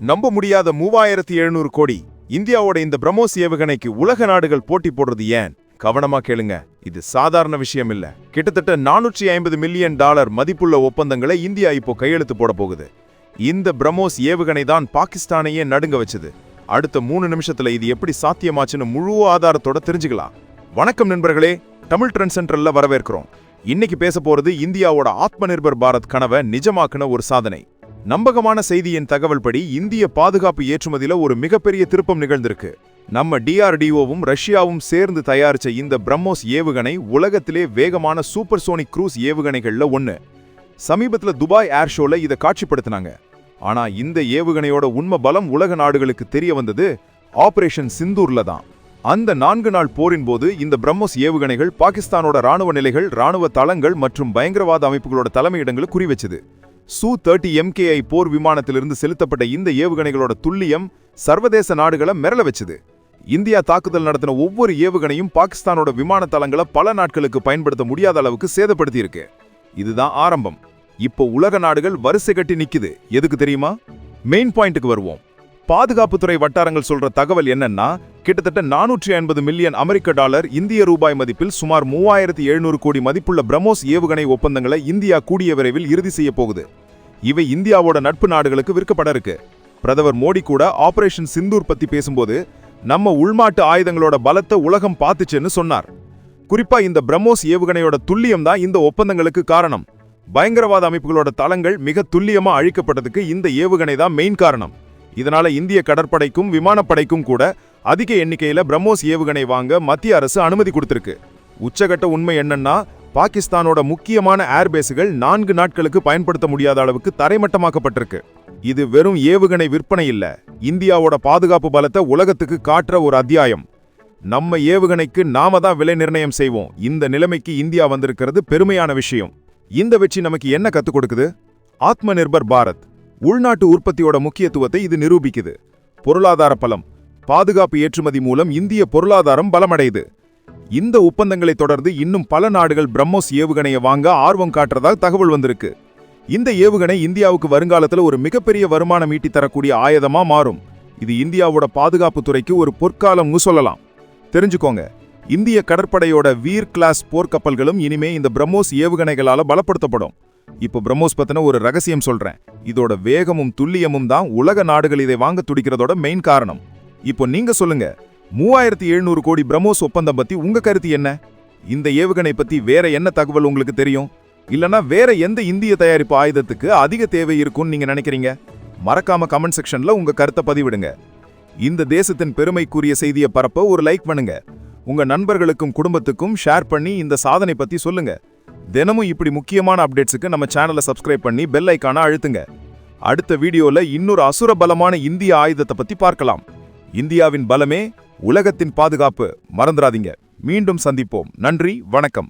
நம்ப முடியாத 3700 கோடி இந்தியாவோட இந்த பிரம்மோஸ் ஏவுகணைக்கு உலக நாடுகள் போட்டி போடுறது ஏன்? கவனமா கேளுங்க, இது சாதாரண விஷயம் இல்ல. கிட்டத்தட்ட $450 மில்லியன் மதிப்புள்ள ஒப்பந்தங்களை இந்தியா இப்போ கையெழுத்து போட போகுது. இந்த பிரம்மோஸ் ஏவுகணை தான் பாகிஸ்தானையே நடுங்க வச்சது. அடுத்த 3 நிமிஷத்துல இது எப்படி சாத்தியமாச்சுன்னு முழு ஆதாரத்தோட தெரிஞ்சுக்கலாம். வணக்கம் நண்பர்களே, தமிழ் ட்ரெண்ட் சென்ட்ரல்ல வரவேற்கிறோம். இன்னைக்கு பேச போறது இந்தியாவோட ஆத்ம நிர்பர் பாரத் கனவை நிஜமாக்குன ஒரு சாதனை. நம்பகமான செய்தியின் தகவல் படி இந்திய பாதுகாப்பு ஏற்றுமதியில ஒரு மிகப்பெரிய திருப்பம் நிகழ்ந்திருக்கு. நம்ம DRDOவும் ரஷ்யாவும் சேர்ந்து தயாரிச்ச இந்த பிரம்மோஸ் ஏவுகணை உலகத்திலே வேகமான சூப்பர்சோனிக் க்ரூஸ் ஏவுகணைகள்ல ஒன்னு. சமீபத்துல துபாய் ஏர் ஷோல இதை காட்சிப்படுத்தினாங்க. ஆனா இந்த ஏவுகணையோட உண்மை பலம் உலக நாடுகளுக்கு தெரிய வந்தது ஆபரேஷன் சிந்தூர்ல தான். அந்த 4 நாள் போரின் போது இந்த பிரம்மோஸ் ஏவுகணைகள் பாகிஸ்தானோட ராணுவ நிலைகள், ராணுவ தளங்கள் மற்றும் பயங்கரவாத அமைப்புகளோட தலைமையிடங்களை குறிவச்சது. Su-30 MKI போர் விமானத்திலிருந்து செலுத்தப்பட்ட இந்த ஏவுகணைகளோட துல்லியம் சர்வதேச நாடுகளை மிரள வச்சது. இந்தியா தாக்குதல் நடத்தின ஒவ்வொரு ஏவுகணையும் பாகிஸ்தானோட விமான தளங்களை பல நாட்களுக்கு பயன்படுத்த முடியாத அளவுக்கு சேதப்படுத்தியிருக்கு. இதுதான் ஆரம்பம். இப்போ உலக நாடுகள் வரிசை கட்டி நிக்குது. எதுக்கு தெரியுமா? மெயின் பாயிண்ட்டுக்கு வருவோம். பாதுகாப்புத்துறை வட்டாரங்கள் சொல்ற தகவல் என்னன்னா, கிட்டத்தட்ட $450 மில்லியன் இந்திய ரூபாய் மதிப்பில் சுமார் 3700 கோடி மதிப்புள்ள பிரம்மோஸ் ஏவுகணை ஒப்பந்தங்களை இந்தியா கூடிய விரைவில் இறுதி செய்ய போகுது. இவை இந்தியாவோட நட்பு நாடுகளுக்கு விற்கப்பட இருக்கு. பிரதமர் மோடி கூட ஆபரேஷன் சிந்தூர் பத்தி பேசும்போது நம்ம உள்நாட்டு ஆயுதங்களோட பலத்தை உலகம் பார்த்துச்சுன்னு சொன்னார். குறிப்பா இந்த பிரம்மோஸ் ஏவுகணையோட துல்லியம் தான் இந்த ஒப்பந்தங்களுக்கு காரணம். பயங்கரவாத அமைப்புகளோட தளங்கள் மிக துல்லியமா அழிக்கப்பட்டதுக்கு இந்த ஏவுகணை தான் மெயின் காரணம். இதனால இந்திய கடற்படைக்கும் விமானப்படைக்கும் கூட அதிக எண்ணிக்கையில பிரம்மோஸ் ஏவுகணை வாங்க மத்திய அரசு அனுமதி கொடுத்திருக்கு. உச்சகட்ட உண்மை என்னன்னா, பாகிஸ்தானோட முக்கியமான ஏர்பேஸுகள் 4 நாட்களுக்கு பயன்படுத்த முடியாத அளவுக்கு தரைமட்டமாக்கப்பட்டிருக்கு. இது வெறும் ஏவுகணை விற்பனை இல்ல, இந்தியாவோட பாதுகாப்பு பலத்தை உலகத்துக்கு காட்டுற ஒரு அத்தியாயம். நம்ம ஏவுகணைக்கு நாம தான் விலை நிர்ணயம் செய்வோம். இந்த நிலைமைக்கு இந்தியா வந்திருக்கிறது பெருமையான விஷயம். இந்த வெற்றி நமக்கு என்ன கத்துக் கொடுக்குது? ஆத்ம நிர்பர் பாரத், உள்நாட்டு உற்பத்தியோட முக்கியத்துவத்தை இது நிரூபிக்குது. பொருளாதார பலம், பாதுகாப்பு ஏற்றுமதி மூலம் இந்திய பொருளாதாரம் பலமடையுது. இந்த ஒப்பந்தங்களை தொடர்ந்து இன்னும் பல நாடுகள் பிரம்மோஸ் ஏவுகணையை வாங்க ஆர்வம் காட்டுறதால் தகவல் வந்திருக்கு. இந்த ஏவுகணை இந்தியாவுக்கு வருங்காலத்துல ஒரு மிகப்பெரிய வருமானம் ஈட்டி தரக்கூடிய ஆயுதமா மாறும். இது இந்தியாவோட பாதுகாப்பு துறைக்கு ஒரு பொற்காலம்னு சொல்லலாம். தெரிஞ்சுக்கோங்க, இந்திய கடற்படையோட வீர் கிளாஸ் போர்க்கப்பல்களும் இனிமே இந்த பிரம்மோஸ் ஏவுகணைகளால பலப்படுத்தப்படும். இப்போ பிரம்மோஸ் பத்தின ஒரு ரகசியம் சொல்றேன். இதோட வேகமும் துல்லியமும் தான் உலக நாடுகள் இதை வாங்க துடிக்கிறதோட மெயின் காரணம். இப்போ நீங்க சொல்லுங்க, 3700 கோடி பிரம்மோஸ் ஒப்பந்தம் பத்தி உங்க கருத்து என்ன? இந்த ஏவுகணை பத்தி வேற என்ன தகவல் உங்களுக்கு தெரியும்? இல்லனா வேற எந்த இந்திய தயாரிப்பு ஆயுதத்துக்கு அதிக தேவை இருக்கும்னு நீங்க நினைக்கிறீங்க? மறக்காம கமெண்ட் செக்ஷன்ல உங்க கருத்தை பதிவிடுங்க. இந்த தேசத்தின் பெருமைக்குரிய செய்தியை பரப்ப ஒரு லைக் பண்ணுங்க. உங்க நண்பர்களுக்கும் குடும்பத்துக்கும் ஷேர் பண்ணி இந்த சாதனை பத்தி சொல்லுங்க. தினமும் இப்படி முக்கியமான அப்டேட்ஸுக்கு நம்ம சேனலை சப்ஸ்கிரைப் பண்ணி பெல் ஐகானை அழுத்துங்க. அடுத்த வீடியோல இன்னொரு அசுர பலமான இந்திய ஆயுதத்தை பத்தி பார்க்கலாம். இந்தியாவின் பலமே உலகத்தின் பாதுகாப்பு. மறந்துடாதீங்க. மீண்டும் சந்திப்போம். நன்றி, வணக்கம்.